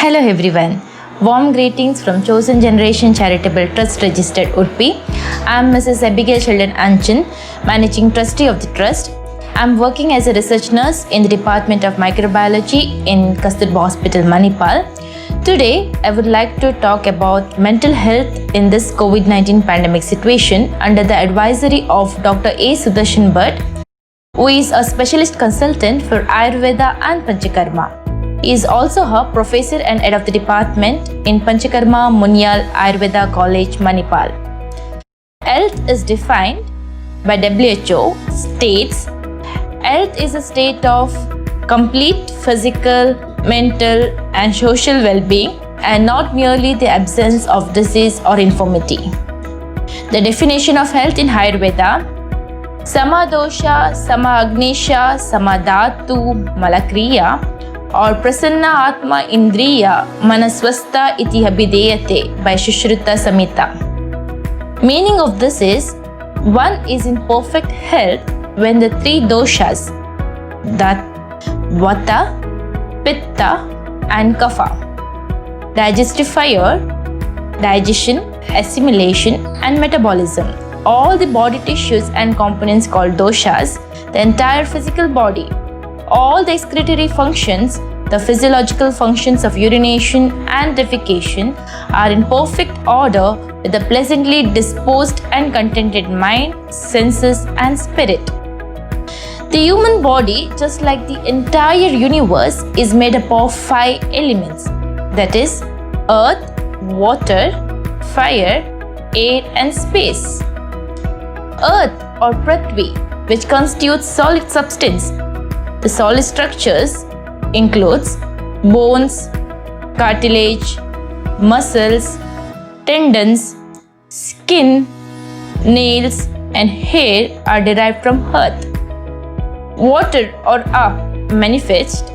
Hello everyone. Warm greetings from Chosen Generation Charitable Trust registered Urpi. I am Mrs. Abigail Sheldon Anchin, Managing Trustee of the Trust. I am working as a research nurse in the Department of Microbiology in Kasturba Hospital, Manipal. Today, I would like to talk about mental health in this COVID-19 pandemic situation under the advisory of Dr. A. Sudarshan Bhatt, who is a specialist consultant for Ayurveda and Panchakarma. He is also a professor and head of the department in Panchakarma Munyal Ayurveda College, Manipal. Health is defined by WHO states health is a state of complete physical, mental and social well-being and not merely the absence of disease or infirmity. The definition of health in Ayurveda: Samadosha, Samagnesha, Samadhatu, Malakriya or Prasanna Atma Indriya Manaswastha iti abhideyate by Sushruta Samhita. Meaning of this is, one is in perfect health when the three doshas, that Vata, Pitta and Kapha, digestive fire, digestion, assimilation and metabolism, all the body tissues and components called doshas, the entire physical body, all the excretory functions, the physiological functions of urination and defecation are in perfect order with a pleasantly disposed and contented mind, senses and spirit. The human body, just like the entire universe, is made up of 5 elements, that is earth, water, fire, air and space. Earth or Prithvi, which constitutes solid substance. The solid structures includes bones, cartilage, muscles, tendons, skin, nails and hair are derived from earth. Water or Aap manifest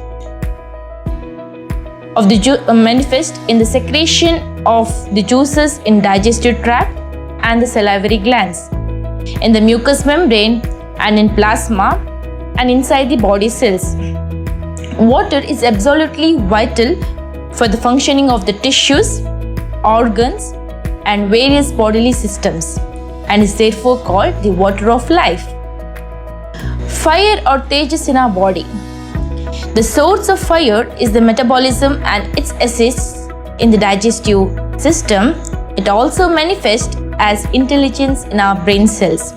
in the secretion of the juices in digestive tract and the salivary glands, in the mucous membrane and in plasma and inside the body cells. Water is absolutely vital for the functioning of the tissues, organs and various bodily systems and is therefore called the water of life. Fire or Tejas in our body. The source of fire is the metabolism and its assists in the digestive system. It also manifests as intelligence in our brain cells.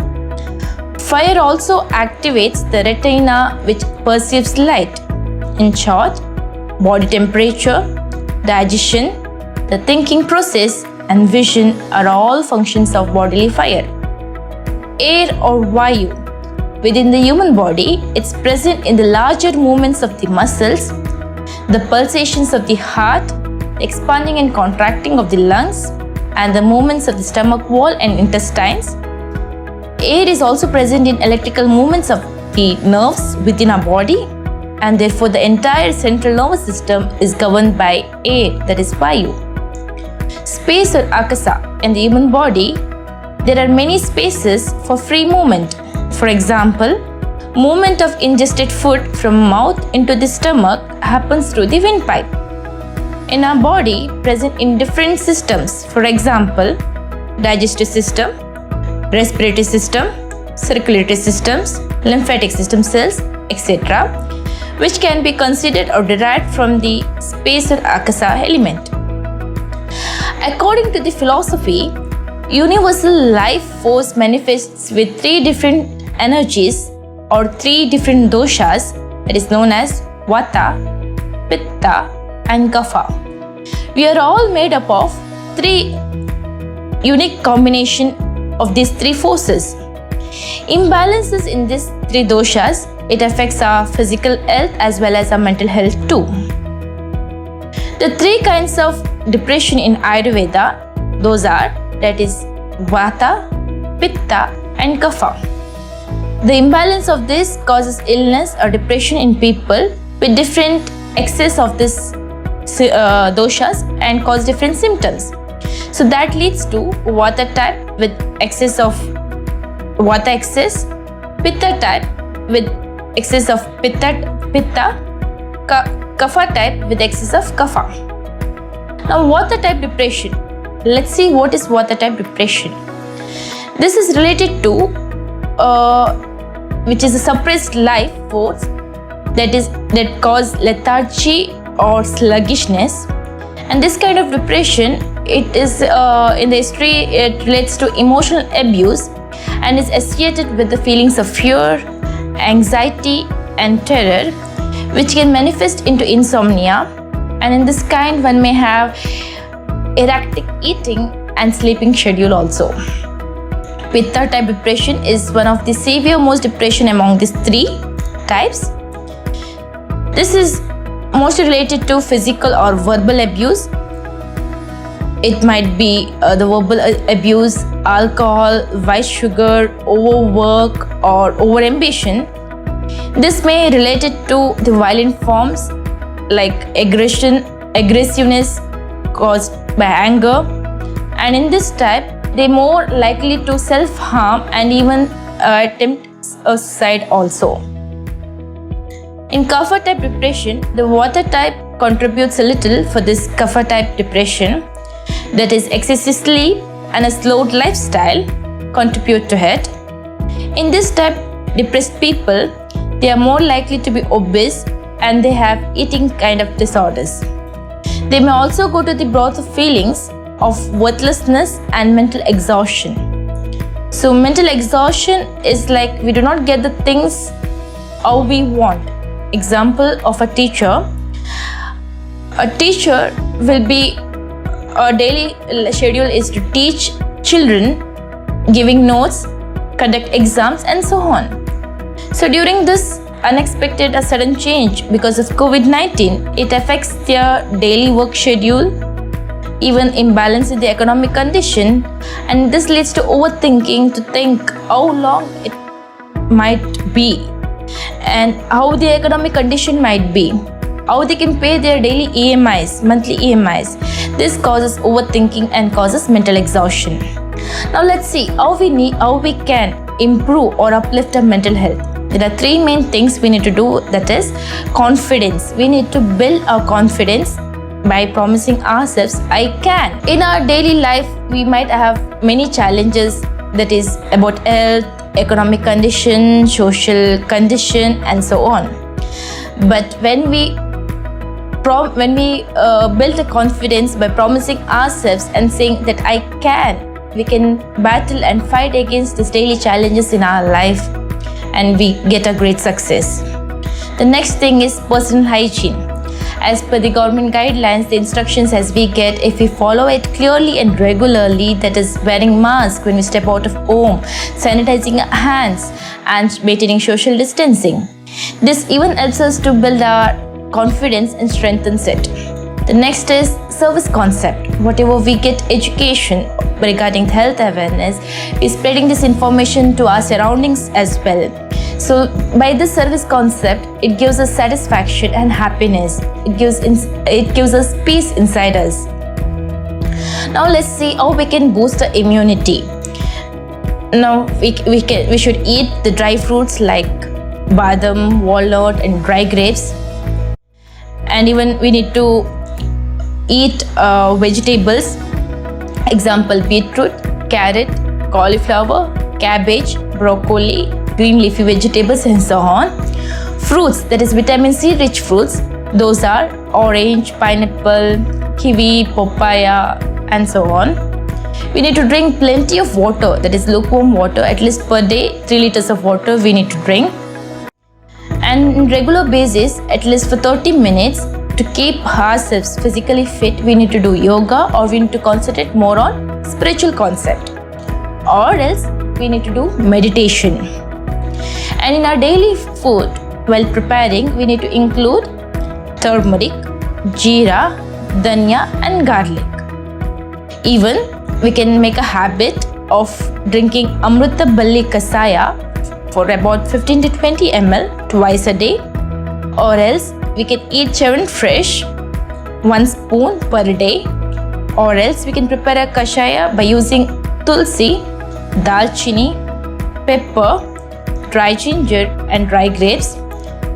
Fire also activates the retina, which perceives light. In short, body temperature, digestion, the thinking process and vision are all functions of bodily fire. Air or Vayu. Within the human body, it's present in the larger movements of the muscles, the pulsations of the heart, the expanding and contracting of the lungs and the movements of the stomach wall and intestines. Air is also present in electrical movements of the nerves within our body and therefore the entire central nervous system is governed by air, that is Vayu. Space or Akasa. In the human body, there are many spaces for free movement. For example, movement of ingested food from mouth into the stomach happens through the windpipe. In our body, present in different systems, for example, digestive system, respiratory system, circulatory systems, lymphatic system cells, etc., which can be considered or derived from the space or Akasa element. According to the philosophy, universal life force manifests with 3 different energies or 3 different doshas, that is known as Vata, Pitta and Kapha. We are all made up of 3 unique combination of these 3 forces. Imbalances in these 3 doshas, it affects our physical health as well as our mental health too. The 3 kinds of depression in Ayurveda, those are, that is Vata, Pitta and Kapha. The imbalance of this causes illness or depression in people with different excess of this doshas and cause different symptoms. So that leads to Vata type with excess of Vata excess, Pitta type with excess of Pitta, Kapha type with excess of Kapha. Now, water type depression. Let's see what is water type depression. This is related to which is a suppressed life force that cause lethargy or sluggishness. And this kind of depression, it is in the history, it relates to emotional abuse and is associated with the feelings of fear, anxiety and terror, which can manifest into insomnia. And in this kind, one may have erratic eating and sleeping schedule also. Pitta type depression is one of the severe most depression among these three types. This is mostly related to physical or verbal abuse. It might be the verbal abuse, alcohol, white sugar, overwork or overambition. This may relate it to the violent forms like aggressiveness caused by anger. And in this type, they're more likely to self-harm and even attempt suicide also. In Kapha type depression, the water type contributes a little for this Kapha type depression, that is excessive sleep and a slowed lifestyle contribute to it. In this type depressed people, they are more likely to be obese and they have eating kind of disorders. They may also go to the broth of feelings of worthlessness and mental exhaustion. So mental exhaustion is like we do not get the things how we want. Example of a teacher. A teacher will be, a daily schedule is to teach children, giving notes, conduct exams and so on. So during this unexpected or sudden change because of COVID-19, it affects their daily work schedule, even imbalance in the economic condition, and this leads to overthinking to think how long it might be and how the economic condition might be, how they can pay their daily EMIs, monthly EMIs. This causes overthinking and causes mental exhaustion. Now let's see how we can improve or uplift our mental health. There are three main things we need to do, that is confidence. We need to build our confidence by promising ourselves I can. In our daily life, we might have many challenges, that is about health, economic condition, social condition and so on. But when we build a confidence by promising ourselves and saying that I can, we can battle and fight against these daily challenges in our life and we get a great success. The next thing is personal hygiene. As per the government guidelines, the instructions as we get, if we follow it clearly and regularly, that is wearing mask when we step out of home, sanitizing our hands and maintaining social distancing. This even helps us to build our confidence and strengthens it. The next is service concept. Whatever we get education regarding health awareness, we're spreading this information to our surroundings as well. So by this service concept, it gives us satisfaction and happiness. It gives us peace inside us. Now let's see how we can boost the immunity. Now we should eat the dry fruits like badam, walnut and dry grapes. And even we need to eat vegetables. Example, beetroot, carrot, cauliflower, cabbage, broccoli, green leafy vegetables and so on. Fruits, that is vitamin C rich fruits, those are orange, pineapple, kiwi, papaya and so on. We need to drink plenty of water, that is lukewarm water, at least per day 3 liters of water we need to drink. And on regular basis, at least for 30 minutes, to keep ourselves physically fit, we need to do yoga or we need to concentrate more on spiritual concept, or else we need to do meditation. And in our daily food, while preparing, we need to include turmeric, jeera, dhania and garlic. Even we can make a habit of drinking Amrita Balli Kasaya for about 15 to 20 ml twice a day, or else we can eat Chyawanprash 1 spoon per day, or else we can prepare a kashaya by using tulsi, dalchini, pepper, dry ginger and dry grapes.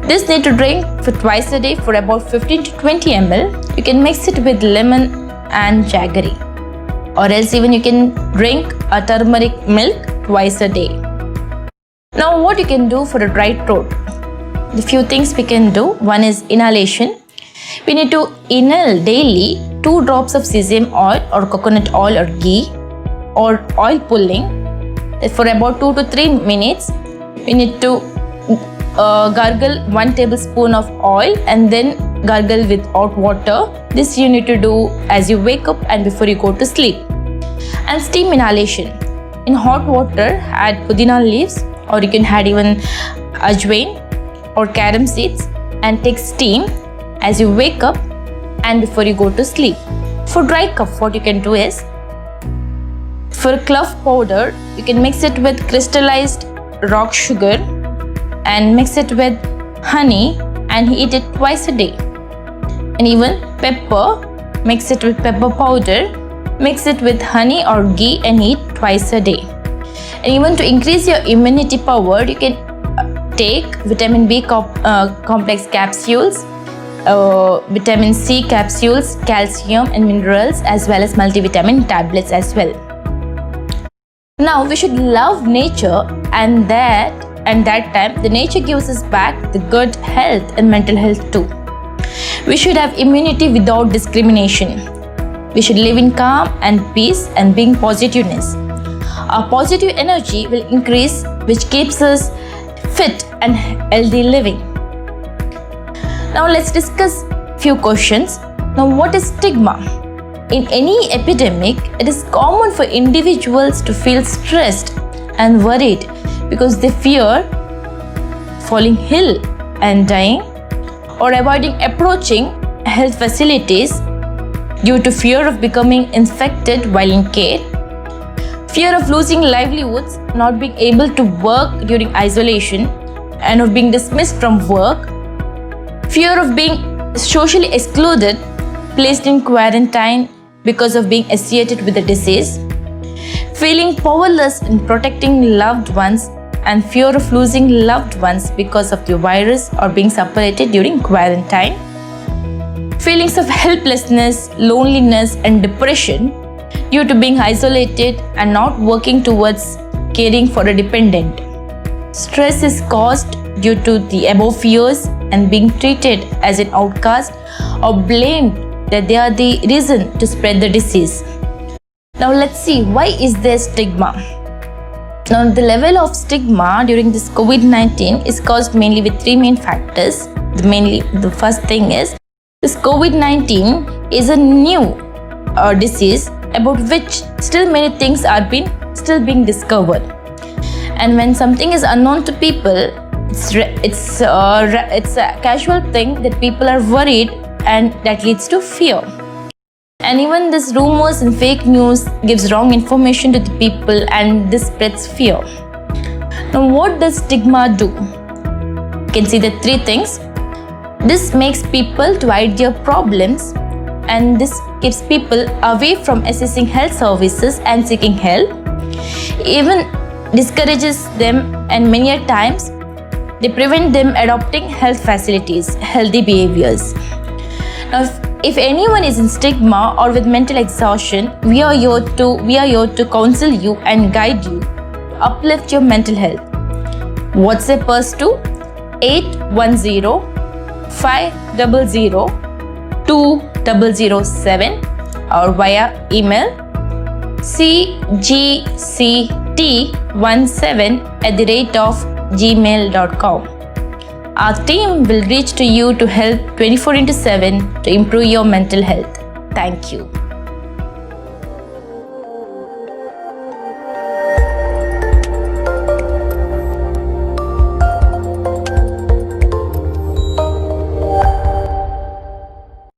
This need to drink for twice a day for about 15 to 20 ml. You can mix it with lemon and jaggery. Or else even you can drink a turmeric milk twice a day. Now what you can do for a dry throat? The few things we can do. One is inhalation. We need to inhale daily 2 drops of sesame oil or coconut oil or ghee or oil pulling for about 2 to 3 minutes. We need to gargle 1 tablespoon of oil and then gargle with hot water. This you need to do as you wake up and before you go to sleep. And steam inhalation. In hot water, add pudina leaves, or you can add even ajwain or carom seeds and take steam as you wake up and before you go to sleep. For dry cough, what you can do is, for clove powder, you can mix it with crystallized rock sugar and mix it with honey and eat it twice a day. And even pepper, mix it with pepper powder, mix it with honey or ghee and eat twice a day. And even to increase your immunity power, you can take vitamin B complex capsules, vitamin C capsules, calcium and minerals, as well as multivitamin tablets as well. Now we should love nature, and that time the nature gives us back the good health and mental health too. We should have immunity without discrimination. We should live in calm and peace and being positiveness. Our positive energy will increase, which keeps us fit and healthy living. Now let's discuss few questions. Now what is stigma? In any epidemic, it is common for individuals to feel stressed and worried because they fear falling ill and dying, or avoiding approaching health facilities due to fear of becoming infected while in care, fear of losing livelihoods, not being able to work during isolation and of being dismissed from work, fear of being socially excluded, placed in quarantine because of being associated with the disease, feeling powerless in protecting loved ones, and fear of losing loved ones because of the virus or being separated during quarantine, feelings of helplessness, loneliness and depression due to being isolated and not working towards caring for a dependent. Stress is caused due to the above fears and being treated as an outcast or blamed that they are the reason to spread the disease. Now let's see, why is there stigma? Now the level of stigma during this COVID-19 is caused mainly with 3 main factors. The first thing is, this COVID-19 is a new disease about which still many things are still being discovered. And when something is unknown to people, it's a casual thing that people are worried, and that leads to fear. And even this rumors and fake news gives wrong information to the people, and this spreads fear. Now what does stigma do? You can see the 3 things. This makes people to hide their problems, and this keeps people away from accessing health services and seeking help. Even discourages them, and many a times they prevent them adopting health facilities, healthy behaviors. Now if anyone is in stigma or with mental exhaustion, we are here to counsel you and guide you to uplift your mental health. WhatsApp us to 810-500-2007 or via email cgct17@gmail.com. Our team will reach to you to help 24/7 to improve your mental health. Thank you.